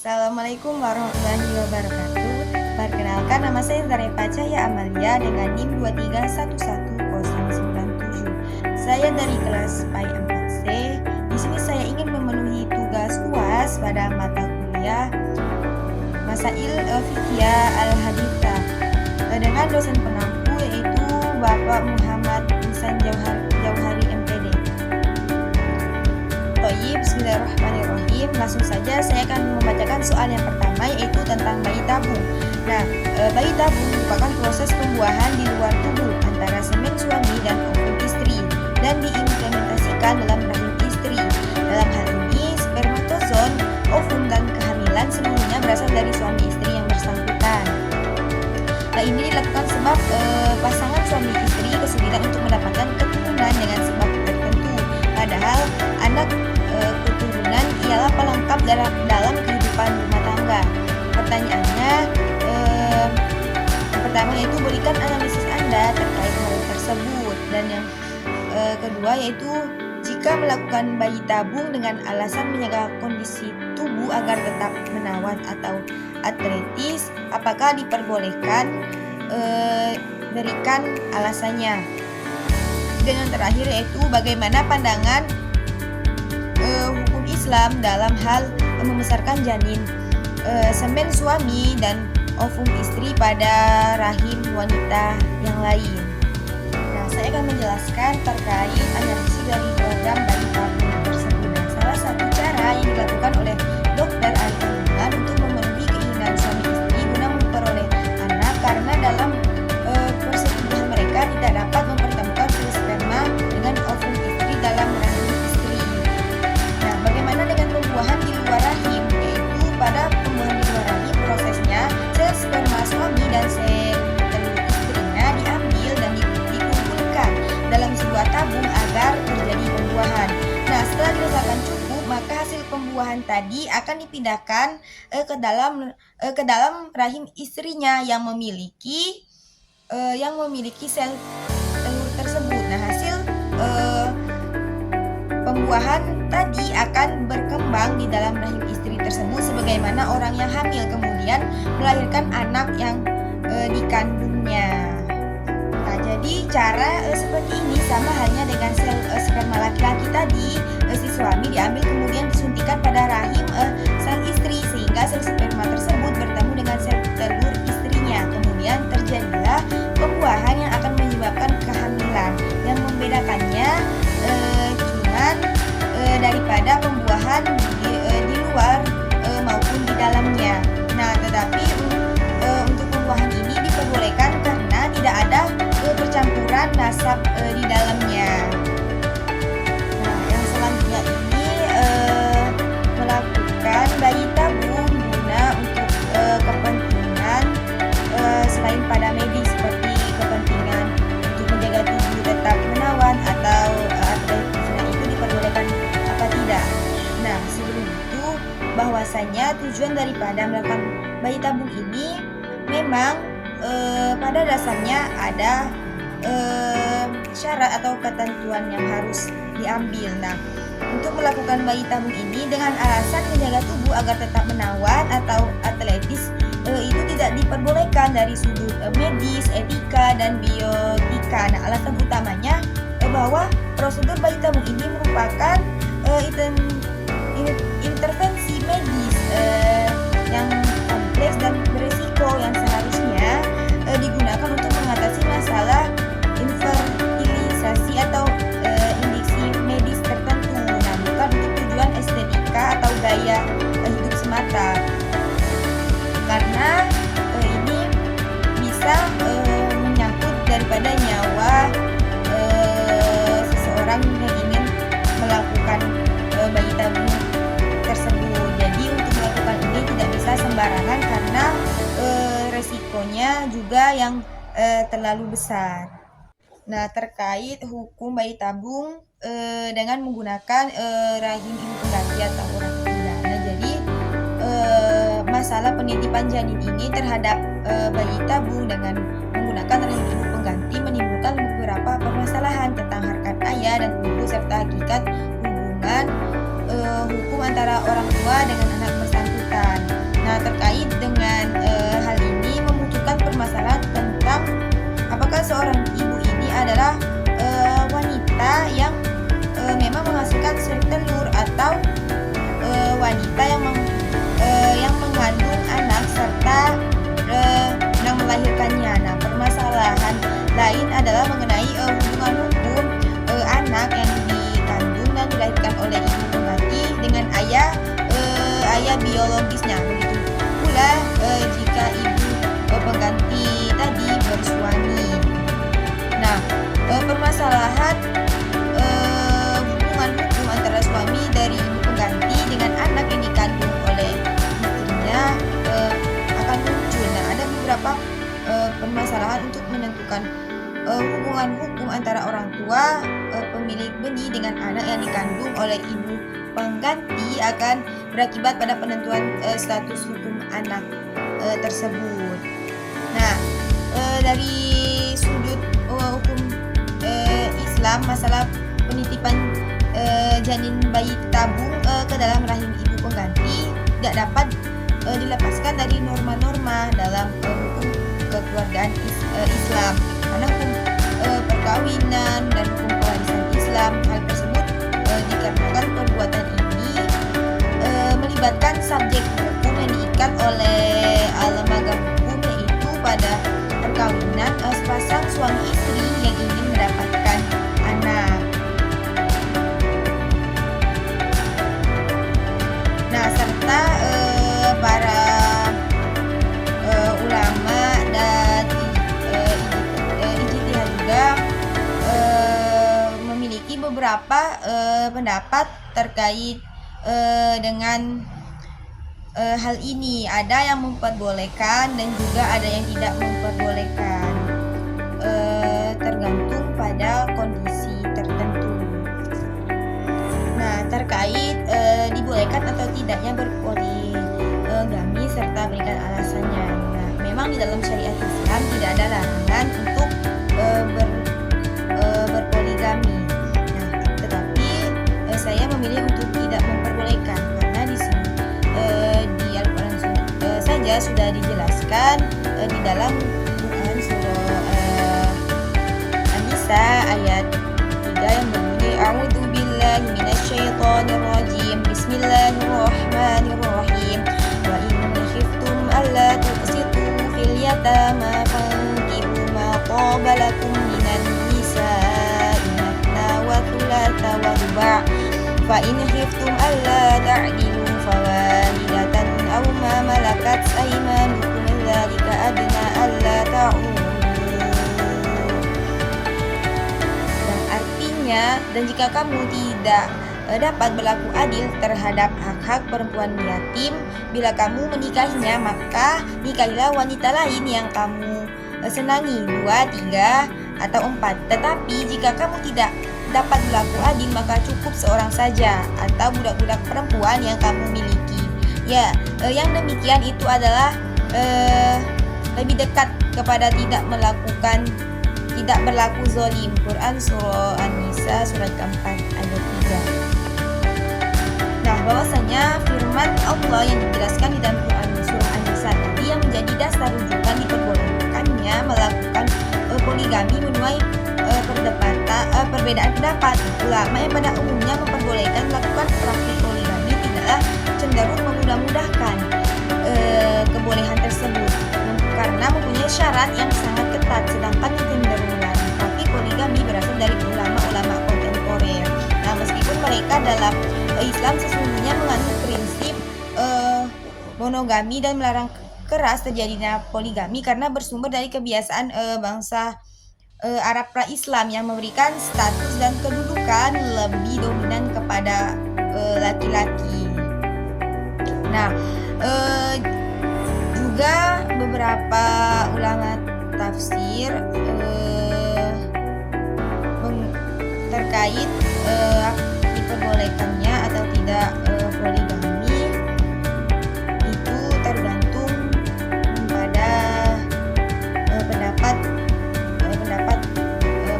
Assalamualaikum warahmatullahi wabarakatuh. Perkenalkan, nama saya Zarepa Cahya Amalia dengan NIM 2311097. Saya dari kelas PAI 4C. Di sini saya ingin memenuhi tugas UAS pada mata kuliah Masail Fiqhiyah Al-Haditha dengan dosen pengampu yaitu Bapak Muhammad Ihsan Jauhari MPD. Bismillahirrahmanirrahim. Langsung saja saya akan membacakan soal yang pertama, yaitu tentang bayi tabung. Nah, bayi tabung merupakan proses pembuahan di luar tubuh antara semen suami dan ovum istri dan diimplementasikan dalam rahim istri. Dalam hal ini, spermatozoon, ovum dan kehamilan seluruhnya berasal dari suami istri yang bersangkutan. Nah, ini dilakukan sebab pasangan suami istri kesulitan untuk mendapatkan keturunan dengan sebab tertentu. Padahal anak keturunan ialah pelengkap dalam kehidupan rumah tangga. Pertanyaannya, yang pertama yaitu berikan analisis Anda terkait hal tersebut, dan yang kedua yaitu jika melakukan bayi tabung dengan alasan menjaga kondisi tubuh agar tetap menawan atau atletis, apakah diperbolehkan? Berikan alasannya. Dan yang terakhir yaitu bagaimana pandangan hukum Islam dalam hal membesarkan janin, semen suami dan ovum istri pada rahim wanita yang lain. Nah, saya akan menjelaskan terkait analisis dari program bayi tabung tersebut. Nah, salah satu cara yang dilakukan oleh dokter ahli kandungan untuk memenuhi keinginan suami istri guna memperoleh anak karena dalam persetubuhan mereka tidak dapat mempertemukan sel sperma dengan ovum istri dalam rahim istri. Nah, bagaimana dengan pembuahan di luar rahim? Yaitu pada pembuahan di luar rahim, prosesnya sel sperma suami dan sel telur istrinya diambil dan dikumpulkan dalam sebuah tabung agar terjadi pembuahan. Nah, setelah dirasakan cukup, maka hasil pembuahan tadi akan dipindahkan ke dalam rahim istrinya yang memiliki sel telur tersebut. Nah, hasil pembuahan tadi akan berkembang di dalam rahim istri tersebut sebagaimana orang yang hamil, kemudian melahirkan anak yang dikandungnya. Nah, jadi cara seperti ini sama halnya dengan sel sperma laki-laki tadi, si suami diambil kemudian disuntikan pada rahim sang istri sehingga sel sperma tersebut bertemu dengan sel telur istrinya. Kemudian terjadilah pembuahan yang akan menyebabkan kehamilan. Yang membedakannya cuman daripada pembuahan di luar maupun di dalamnya. Nah, tetapi untuk pembuahan ini diperbolehkan karena tidak ada percampuran nasab di dalamnya. Nah, yang selanjutnya ini melakukan bayi tabung guna untuk kepentingan selain pada medis seperti kepentingan untuk menjaga tubuh tetap menawan atau atletis. Nah, itu diperbolehkan apa tidak? Nah, sebelum itu bahwasanya tujuan daripada melakukan bayi tabung ini memang pada dasarnya ada syarat atau ketentuan yang harus diambil. Nah, untuk melakukan bayi tabung ini dengan alasan menjaga tubuh agar tetap menawan atau atletis, itu tidak diperbolehkan dari sudut medis, etika, dan bioetika. Nah, alasan utamanya bahwa prosedur bayi tabung ini merupakan intervensi medis yang kompleks dan beresiko yang seharusnya digunakan untuk mengatasi masalah infertilisasi atau indiksi medis tertentu. Nah, bukan untuk tujuan estetika atau gaya hidup semata. Karena ini bisa menyangkut daripada nyawa seseorang yang ingin melakukan bayi tabung tersebut. Jadi untuk melakukan ini tidak bisa sembarangan karena resikonya juga yang terlalu besar. Nah, terkait hukum bayi tabung dengan menggunakan rahim ibu pengganti atau orang ketiga. Nah, jadi masalah penitipan janin ini terhadap bayi tabung dengan menggunakan rahim ibu pengganti menimbulkan beberapa permasalahan tentang harkat ayah dan ibu serta hakikat hubungan hukum antara orang tua dengan anak bersangkutan. wanita yang mengandung anak serta yang melahirkannya. Nah, permasalahan lain adalah mengenai hubungan hukum anak yang dikandung dan dilahirkan oleh ibu pengganti dengan ayah biologisnya. Begitu pula jika ibu pengganti tadi bersuami. Nah, permasalahan hubungan hukum antara suami dari ibu pengganti dengan anak yang dikandung oleh istrinya akan muncul. Nah, ada beberapa permasalahan untuk menentukan hubungan hukum antara orang tua pemilik benih dengan anak yang dikandung oleh ibu pengganti akan berakibat pada penentuan status hukum anak tersebut. Nah, dari sudut hukum Islam, masalah penitipan janin bayi tabung ke dalam rahim ibu pengganti tidak dapat dilepaskan dari norma-norma dalam hukum kekeluargaan Islam. Karena hukum perkawinan dan hukum pewarisan Islam, hal tersebut dikarenakan perbuatan ini melibatkan subjek hukum yang diikat oleh lembaga hukum, yaitu pada perkawinan sepasang suami istri yang ingin mendapatkan anak. Nah, serta para ulama dan ijtihad juga memiliki beberapa pendapat terkait dengan hal ini. Ada yang memperbolehkan dan juga ada yang tidak memperbolehkan, tergantung pada kondisi tertentu. Nah, terkait dibolehkan atau tidaknya berpoligami serta berikan alasannya. Nah, memang di dalam syariat Islam tidak ada larangan untuk berpoligami. Nah, tetapi saya memilih untuk tidak memperbolehkan karena di sini di Al-Quran saja sudah dijelaskan di dalam Quran surah An-Nisa ayat 3 yang berbunyi A'udzubillahi minasyaitonirrajim. Bismillahirrahmanirrahim. Wa in khiftum alla tuqsitu fil yatama fankihu ma taba lakum minan nisa'i mathna wa thulatha wa ruba'. Fa in khiftum alla ta'dilu fawahidatan aw ma malakat aymanukum dzalika adna alla ta'ulu. Dan jika kamu tidak dapat berlaku adil terhadap hak-hak perempuan yatim, bila kamu menikahinya, maka nikahilah wanita lain yang kamu senangi, 2, 3, atau 4. Tetapi jika kamu tidak dapat berlaku adil, maka cukup seorang saja atau budak-budak perempuan yang kamu miliki. Ya, yang demikian itu adalah lebih dekat kepada tidak berlaku zolim. Quran surah An-Nisa surat keempat ayat 3. Nah, bahwasanya firman Allah yang dijelaskan di dalam Quran surah An-Nisa tadi yang menjadi dasar rujukan diperbolehkannya melakukan poligami menuai perbedaan pendapat. Ulama yang pada umumnya memperbolehkan melakukan praktik poligami tidaklah cenderung memudah-mudahkan kebolehan tersebut karena mempunyai syarat yang sangat ketat, sedangkan yang cenderung melarang praktik poligami berasal dari ulama-ulama kontemporer. Nah, meskipun mereka dalam Islam sesungguhnya mengandung prinsip monogami dan melarang keras terjadinya poligami karena bersumber dari kebiasaan bangsa Arab pra-Islam yang memberikan status dan kedudukan lebih dominan kepada laki-laki. Nah, juga beberapa ulama tafsir terkait diperbolehkannya atau tidak poligami itu tergantung pada pendapat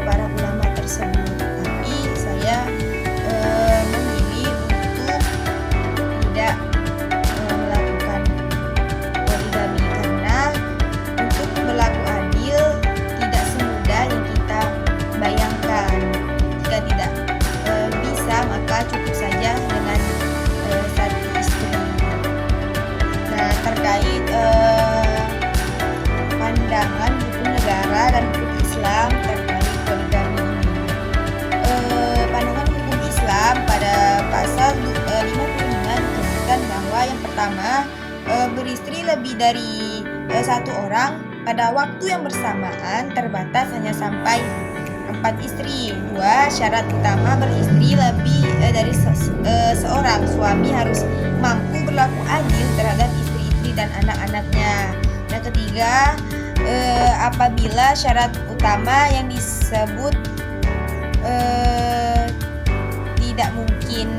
para ulama tersebut. Tapi saya memilih untuk tidak melakukan poligami karena untuk berlaku adil tidak semudah yang kita bayangkan. Jika tidak bisa, maka cukup saja dengan terkait pandangan hukum negara dan hukum Islam terkait poligami ini. Pandangan hukum Islam pada pasal 55 disebutkan bahwa yang pertama, beristri lebih dari satu orang pada waktu yang bersamaan terbatas hanya sampai 4 istri. 2. Syarat utama beristri lebih dari seorang. Suami harus mampu berlaku adil terhadap istri-istri dan anak-anaknya. Yang ketiga, apabila syarat utama yang disebut tidak mungkin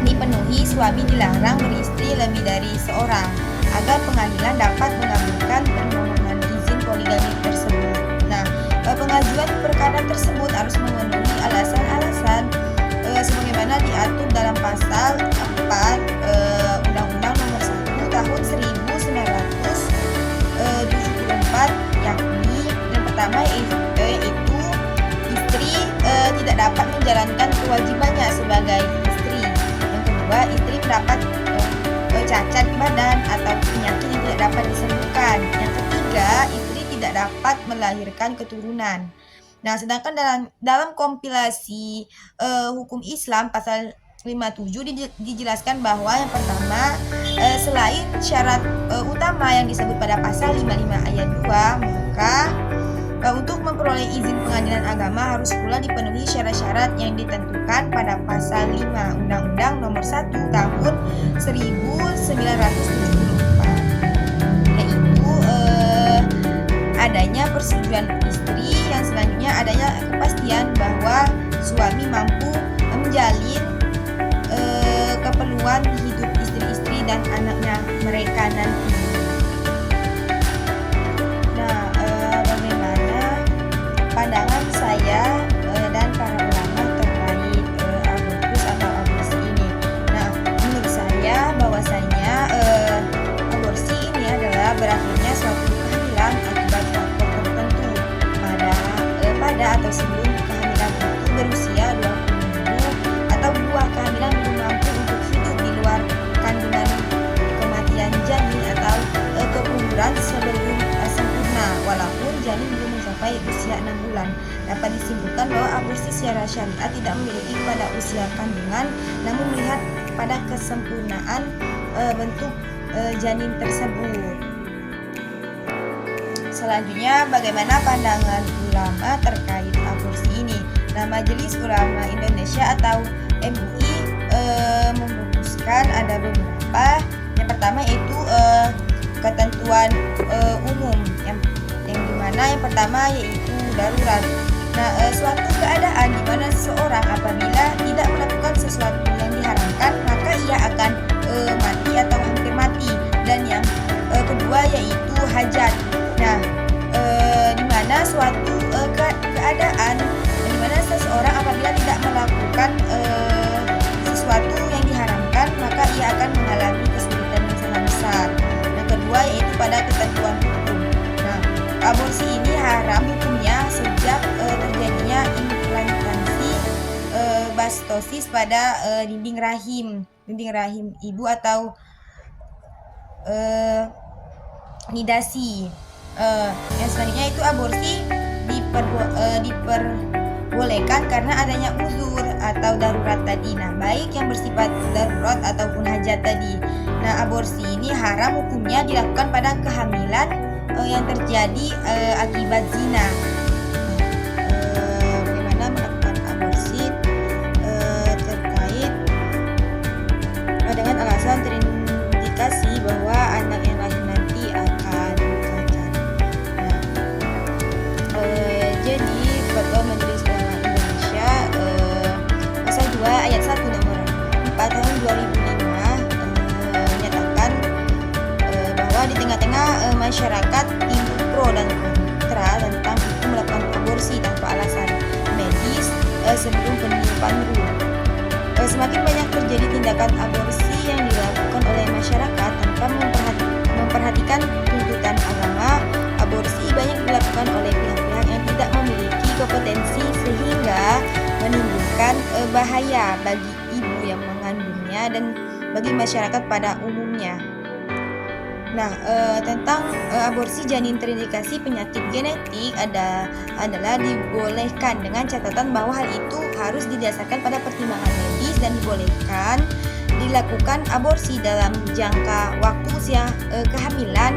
dipenuhi, suami dilarang beristri lebih dari seorang agar pengadilan dapat mengabulkan permohonan izin poligami tersebut. Nah, pengajuan perkara tersebut harus memenuhi alasan-alasan sebagaimana diatur dalam pasal 4 Undang-Undang Nomor 1 Tahun 1974, yakni yang pertama yaitu istri tidak dapat menjalankan kewajibannya sebagai istri. Yang kedua, istri mendapat cacat badan atau penyakit yang tidak dapat disembuhkan. Yang ketiga, istri tidak dapat melahirkan keturunan. Nah, sedangkan dalam kompilasi hukum Islam pasal 57 dijelaskan bahwa yang pertama, selain syarat utama yang disebut pada pasal 55 ayat 2, maka untuk memperoleh izin pengadilan agama harus pula dipenuhi syarat-syarat yang ditentukan pada pasal 5 Undang-Undang Nomor 1 Tahun 1974, yaitu adanya persetujuan istri, yang selanjutnya adanya kepastian bahwa suami mampu menjalin keperluan hidup istri-istri dan anaknya mereka nanti. Nah, bagaimana pandangan saya dan para ulama terkait abortus atau aborsi ini? Nah, menurut saya bahwasanya aborsi ini adalah berakhirnya suatu kehamilan akibat faktor tertentu pada atau sebelum kehamilan itu berusia 20 minggu atau buah kehamilan belum mampu untuk hidup di luar kandungan, kematian janin atau keguguran sebelum sempurna walaupun janin belum mencapai usia 6 bulan. Dapat disimpulkan bahwa aborsi secara syariat tidak memiliki pada usia kandungan, namun melihat pada kesempurnaan bentuk janin tersebut. Selanjutnya, bagaimana pandangan ulama terkait aborsi ini? Nah, Majelis Ulama Indonesia atau MUI memutuskan ada beberapa. Yang pertama yaitu ketentuan umum yang dimana yang pertama yaitu darurat. Nah, suatu keadaan di mana seseorang apabila tidak melakukan sesuatu yang diharamkan maka ia akan mati atau hampir mati. Dan yang kedua yaitu hajat. Nah, di mana suatu keadaan di mana seseorang apabila tidak melakukan sesuatu yang diharamkan maka ia akan mengalami kesulitan yang sangat besar. Yang kedua yaitu pada ketentuan hukum. Nah, aborsi ini haram hukumnya sejak terjadinya implantasi bastosis pada dinding rahim ibu atau nidasi. Yang selanjutnya itu aborsi diperbolehkan karena adanya uzur atau darurat tadi. Nah, baik yang bersifat darurat ataupun hajat tadi. Nah, aborsi ini haram hukumnya dilakukan pada kehamilan yang terjadi akibat zina. Bagaimana melakukan aborsi terkait dengan alasan terindikasi bahwa anak yang lahir nanti akan cacat. Jadi Fatwa Majelis Ulama Indonesia pasal 2 ayat 1 nomor 4 tahun 2005 menyatakan bahwa di tengah-tengah masyarakat timbul pro dan kontra tentang hukum melakukan aborsi tanpa alasan medis sebelum penetapan RUU. Semakin banyak terjadi tindakan aborsi yang dilakukan oleh masyarakat tanpa memperhatikan tuntutan agama. Aborsi banyak dilakukan oleh pihak-pihak yang tidak memiliki kompetensi sehingga menimbulkan bahaya bagi ibu yang mengandungnya dan bagi masyarakat pada umumnya. Nah, tentang aborsi janin terindikasi penyakit genetik adalah dibolehkan dengan catatan bahwa hal itu harus didasarkan pada pertimbangan medis dan dibolehkan dilakukan aborsi dalam jangka waktu usia kehamilan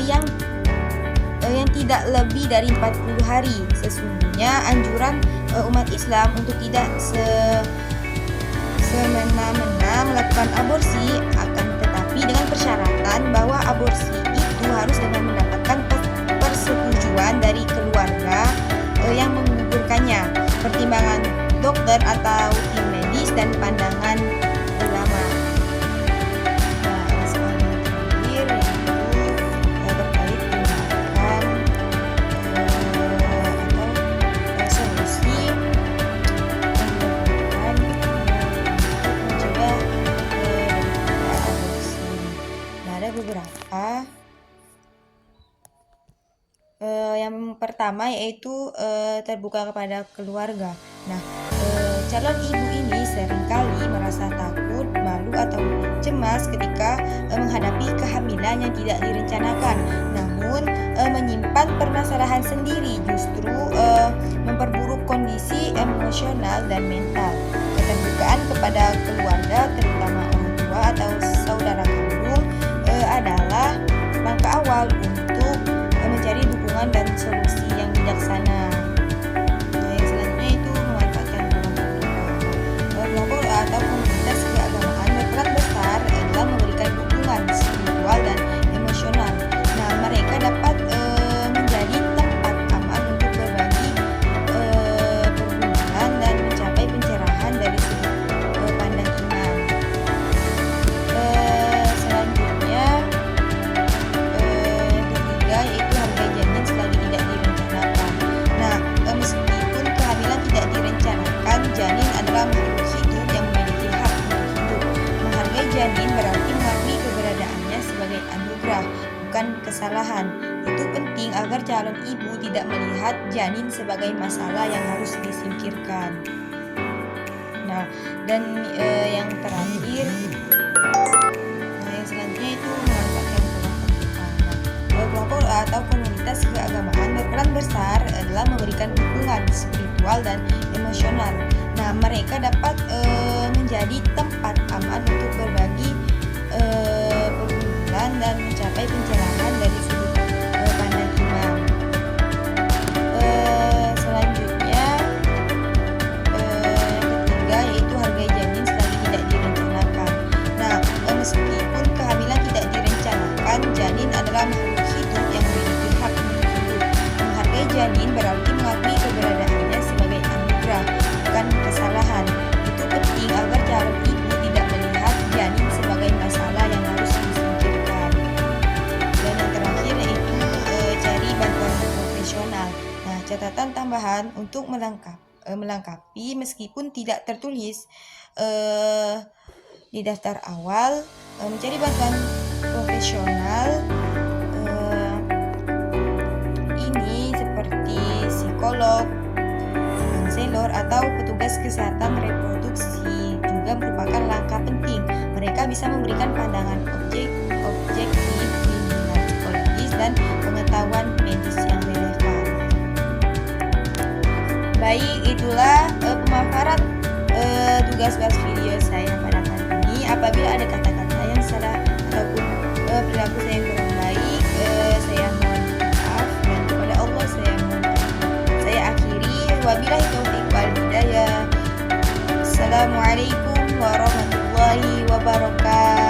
yang tidak lebih dari 40 hari. Sesungguhnya anjuran umat Islam untuk tidak semena-mena melakukan aborsi, akan tetapi dengan persyaratan bahwa aborsi itu harus dengan mendapatkan persetujuan dari keluarga yang menggugurkannya, pertimbangan dokter atau tim medis, dan pandangan ulama. Nah, soal yang terakhir yaitu terkait tindakan atau solusi yang dilakukan untuk mencegah aborsi. Nah, ada beberapa. Yang pertama yaitu terbuka kepada keluarga. Nah, calon ibu ini seringkali merasa takut, malu, atau cemas ketika menghadapi kehamilan yang tidak direncanakan. Namun, menyimpan permasalahan sendiri justru memperburuk kondisi emosional dan mental. Keterbukaan kepada keluarga, terutama orang tua atau saudara kandung, adalah langkah awal untuk mencari dukungan dan solusi yang bijaksana. Nah, yang selanjutnya itu memanfaatkan kelompok atau komunitas keagamaan berperan besar dalam memberikan dukungan spiritual dan emosional. Nah, mereka dapat menjadi tempat aman untuk berbagi pergumulan dan mencapai pencerahan dari sudut pandang iman. Selanjutnya ketiga yaitu hargai janin selagi tidak direncanakan. Nah, meskipun kehamilan tidak direncanakan, janin adalah makhluk hidup yang memiliki hak untuk hidup. Menghargai janin berarti mengakui keberadaannya sebagai anugerah, bukan kesalahan. Itu penting agar calon ibu tidak melihat janin sebagai masalah yang harus disingkirkan. Nah, dan yang terakhir, yang selanjutnya itu memanfaatkan kelompok atau komunitas keagamaan berperan besar dalam memberikan dukungan spiritual dan emosional. Nah, mereka dapat menjadi tempat aman untuk berbagi pergumulan dan mencapai pencerahan dari sudut pandang iman. Selanjutnya ketiga yaitu hargai janin selagi tidak direncanakan. Nah, meskipun kehamilan tidak direncanakan, janin adalah makhluk hidup yang memiliki hak untuk hidup. Menghargai janin berarti mengakui keberadaannya sebagai anugerah, bukan kesalahan. Itu penting agar calon ibu tidak melihat janin sebagai masalah yang harus disingkirkan. Dan yang terakhir yaitu cari bantuan profesional. Nah, catatan tambahan untuk melengkapi meskipun tidak tertulis di daftar awal, mencari bantuan profesional ini seperti psikolog, konselor, atau petugas kesehatan reproduksi juga merupakan langkah penting. Mereka bisa memberikan pandangan objektif, bimbingan psikologis, dan pengetahuan medis yang relevan. Baik, itulah pemaparan tugas-tugas video saya pada kali ini. Apabila ada kata-kata yang salah ataupun perilaku saya yang kurang baik, saya mohon maaf, dan kepada Allah saya mohon maaf. Saya akhiri, wabillahi taufiq wal hidayah. Assalamualaikum warahmatullahi wabarakatuh.